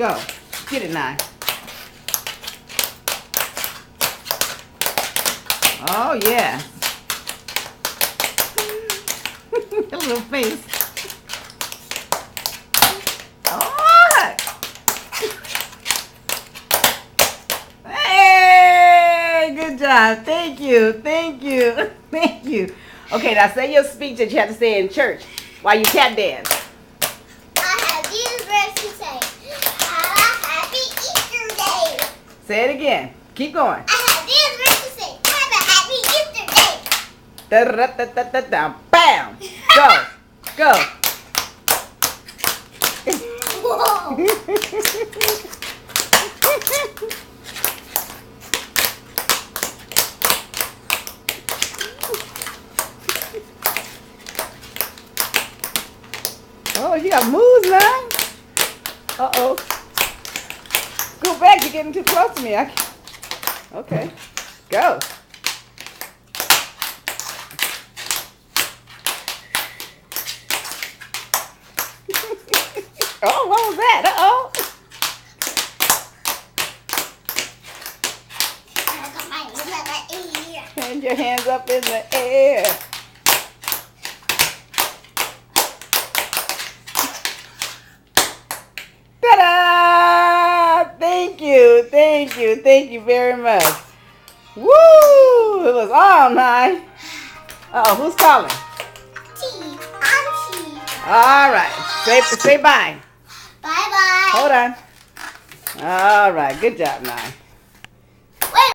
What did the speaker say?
Go. Get it, Nye. Oh, yeah. A little face. Oh! Hey! Good job. Thank you. Thank you. Thank you. Okay, now say your speech that you have to say in church while you tap dance. I have these words to say. Have a happy Easter day. Say it again. Keep going. I have these words to say. Have a happy Easter day. Da-da-da-da-da-da. Bam! Go. Go. Whoa. Oh, you got moves now. Uh-oh. Go back. You're getting too close to me. Okay. Go. Oh, what was that? Uh-oh. Hand your hands up in the air. Ta-da! Thank you. Thank you. Thank you very much. Woo! It was on, Nye. Uh-oh, who's calling? T. I'm T. All right. Say bye. Bye-bye. Hold on. All right. Good job, Nye.